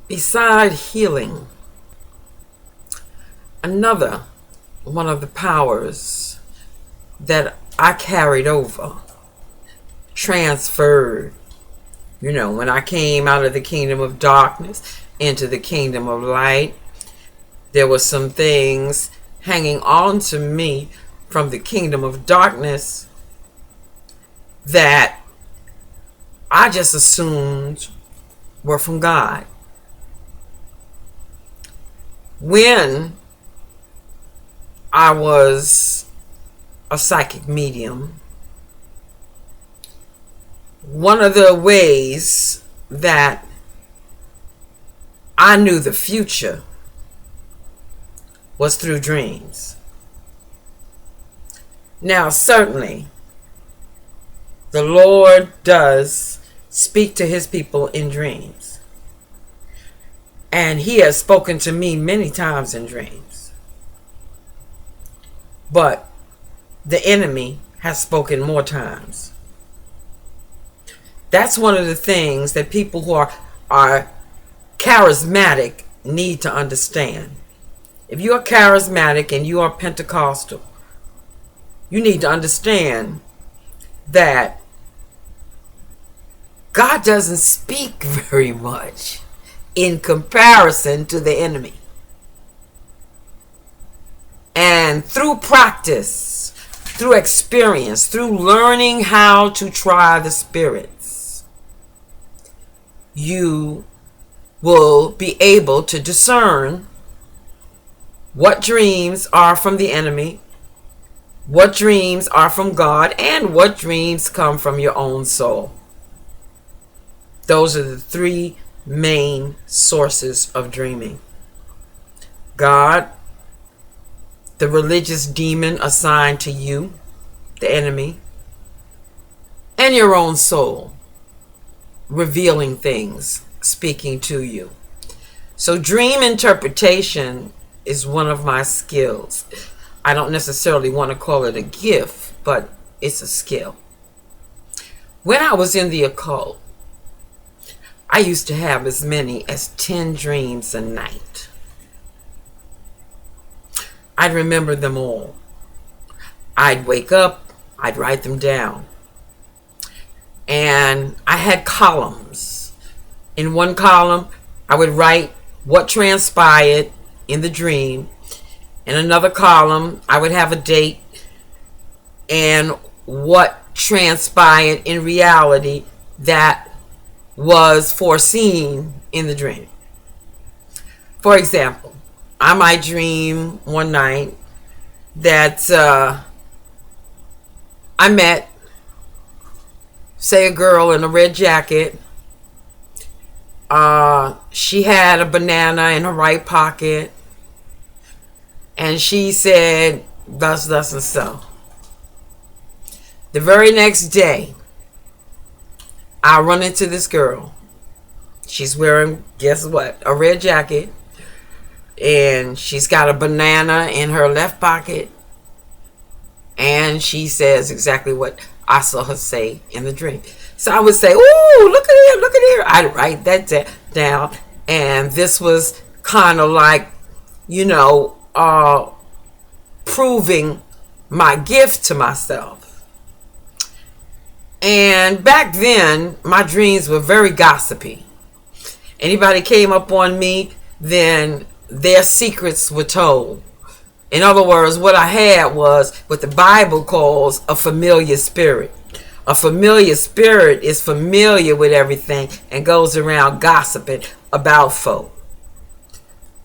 Beside healing, another one of the powers that I carried over, transferred, when I came out of the kingdom of darkness into the kingdom of light, there were some things hanging on to me from the kingdom of darkness that I just assumed were from God. When I was a psychic medium, one of the ways that I knew the future was through dreams. Now, certainly, the Lord does speak to his people in dreams. And he has spoken to me many times in dreams. But the enemy has spoken more times. That's one of the things that people who are charismatic need to understand. If you are charismatic and you are Pentecostal, you need to understand that God doesn't speak very much in comparison to the enemy. And through practice, through experience, through learning how to try the spirits, you will be able to discern what dreams are from the enemy, what dreams are from God, and what dreams come from your own soul. Those are the three main sources of dreaming. God, the religious demon assigned to you, the enemy, and your own soul, revealing things, speaking to you. So dream interpretation is one of my skills. I don't necessarily want to call it a gift, but it's a skill. When I was in the occult, I used to have as many as 10 dreams a night. I'd remember them all. I'd wake up, I'd write them down. And I had columns. In one column, I would write what transpired in the dream. In another column, I would have a date and what transpired in reality that was foreseen in the dream. For example, I might dream one night that I met, say, a girl in a red jacket. She had a banana in her right pocket. And she said, thus, thus, and so. The very next day, I run into this girl. She's wearing, guess what? A red jacket. And she's got a banana in her left pocket. And she says exactly what I saw her say in the dream. So I would say, ooh, look at here, look at here. I'd write that down. And this was kind of like, proving my gift to myself. And back then, my dreams were very gossipy. Anybody came up on me, then their secrets were told. In other words, what I had was what the Bible calls a familiar spirit. A familiar spirit is familiar with everything and goes around gossiping about folk.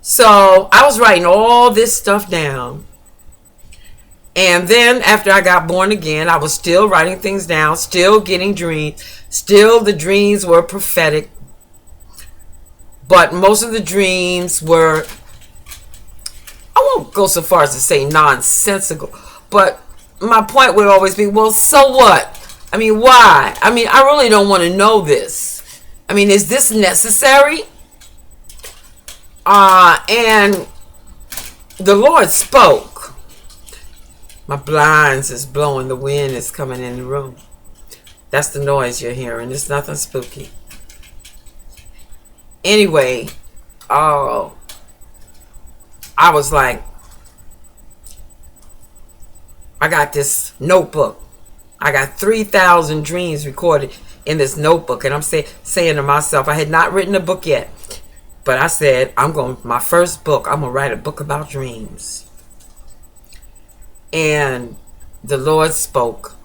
So I was writing all this stuff down. And then after I got born again, I was still writing things down, still getting dreams. Still the dreams were prophetic. But most of the dreams were, I won't go so far as to say nonsensical. But my point would always be, well, so what? I mean, why? I mean, I really don't want to know this. I mean, is this necessary? And the Lord spoke. My blinds is blowing. The wind is coming in the room. That's the noise you're hearing. It's nothing spooky. Anyway, oh, I was like, I got this notebook. I got 3,000 dreams recorded in this notebook. And I'm saying to myself, I had not written a book yet. But I said, my first book, I'm going to write a book about dreams. And the Lord spoke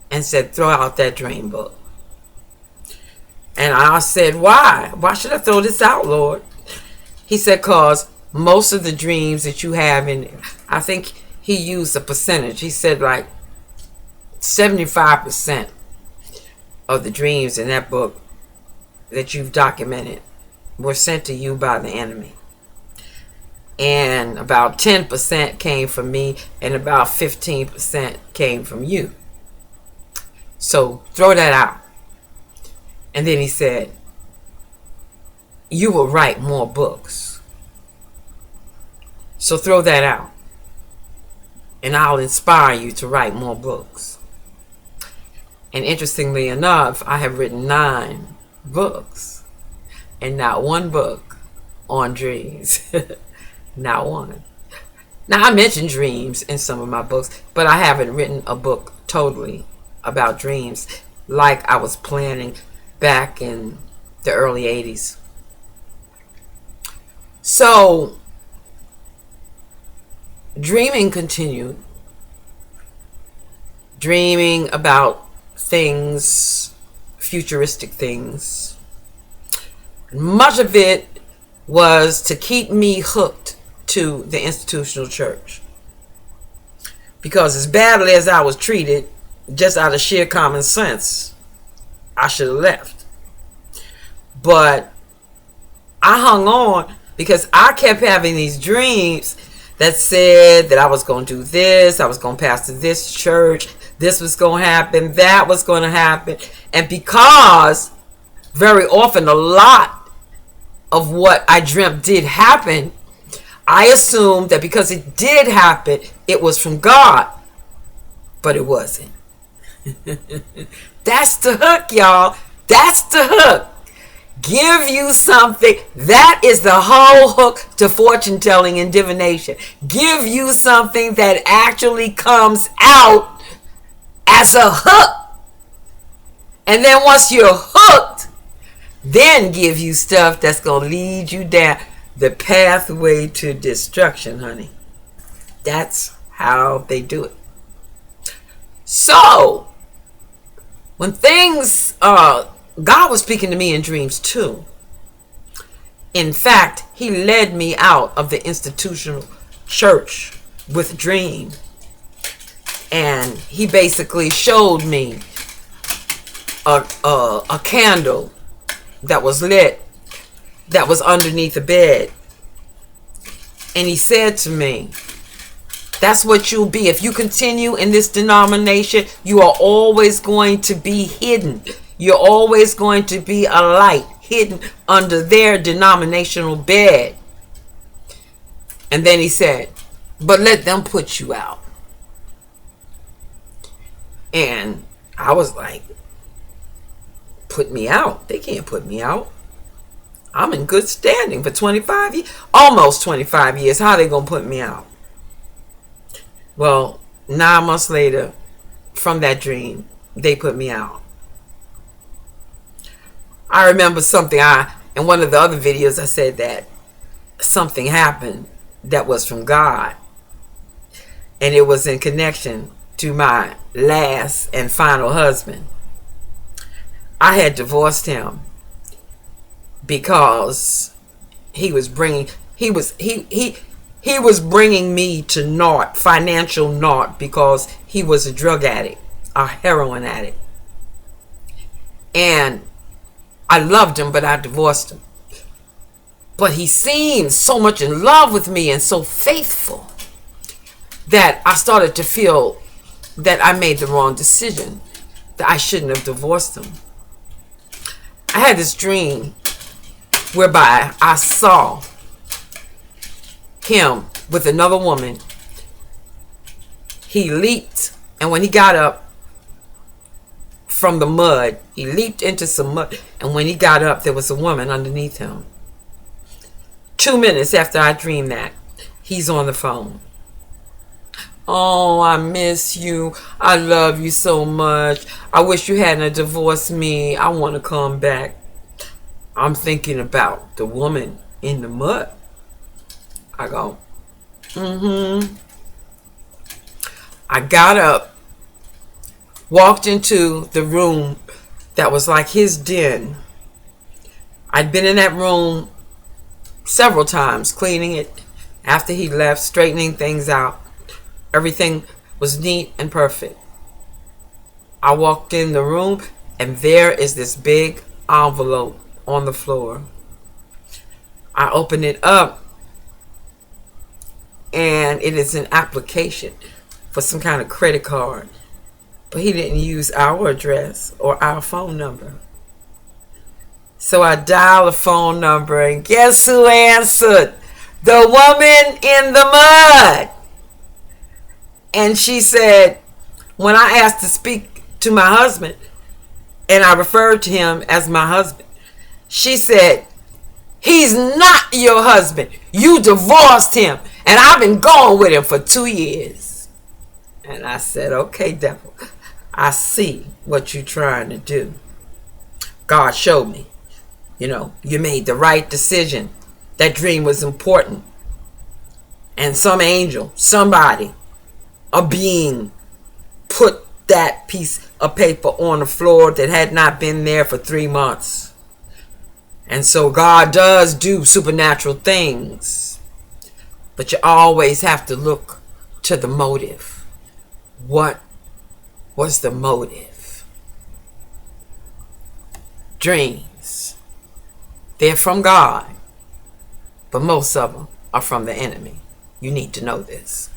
and said, throw out that dream book. And I said, why? Why should I throw this out, Lord? He said, because most of the dreams that you have I think he used a percentage. He said like 75% of the dreams in that book that you've documented were sent to you by the enemy. And about 10% came from me, and about 15% came from you. So throw that out. And then he said, you will write more books. So throw that out. And I'll inspire you to write more books. And interestingly enough, I have written 9 books. And not one book on dreams. Not one. Now, I mention dreams in some of my books, but I haven't written a book totally about dreams like I was planning back in the early 80s. So, dreaming continued. Dreaming about things, futuristic things. Much of it was to keep me hooked to the institutional church. Because as badly as I was treated, just out of sheer common sense, I should have left. But I hung on because I kept having these dreams that said that I was going to do this, I was going to pastor this church, this was going to happen, that was going to happen. And because very often a lot of what I dreamt did happen, I assumed that because it did happen, it was from God. But it wasn't. That's the hook, y'all. That's the hook. Give you something. That is the whole hook to fortune telling and divination. Give you something that actually comes out as a hook. And then once you're hooked, then give you stuff that's going to lead you down the pathway to destruction, honey. That's how they do it. So, when things, God was speaking to me in dreams too. In fact, he led me out of the institutional church with a dream. And he basically showed me a candle that was lit, that was underneath the bed. And he said to me, that's what you'll be. If you continue in this denomination, you are always going to be hidden. You're always going to be a light hidden under their denominational bed. And then he said, but let them put you out. And I was like, put me out? They can't put me out. I'm in good standing for 25 years, almost 25 years. How are they going to put me out? Well, 9 months later, from that dream, they put me out. I remember something, in one of the other videos, I said that something happened that was from God. And it was in connection to my last and final husband. I had divorced him because he was bringing me to naught, financial naught, because he was a drug addict, a heroin addict. And I loved him, but I divorced him. But he seemed so much in love with me and so faithful that I started to feel that I made the wrong decision, that I shouldn't have divorced him. I had this dream whereby I saw him with another woman. He leaped, and when he got up from the mud, he leaped into some mud, and when he got up, there was a woman underneath him. 2 minutes after I dream that, he's on the phone. Oh, I miss you. I love you so much. I wish you hadn't divorced me. I want to come back. I'm thinking about the woman in the mud. I go, I got up, walked into the room that was like his den. I'd been in that room several times, cleaning it after he left, straightening things out. Everything was neat and perfect. I walked in the room, and there is this big envelope on the floor. I open it up, and it is an application for some kind of credit card. But he didn't use our address or our phone number. So I dial the phone number, and guess who answered? The woman in the mud. And she said, when I asked to speak to my husband, and I referred to him as my husband, she said, he's not your husband. You divorced him, and I've been going with him for 2 years. And I said, okay, devil, I see what you're trying to do. God showed me, you made the right decision. That dream was important. And some angel, somebody, a being, put that piece of paper on the floor that had not been there for 3 months. And so God does do supernatural things. But you always have to look to the motive. What was the motive? Dreams. They're from God. But most of them are from the enemy. You need to know this.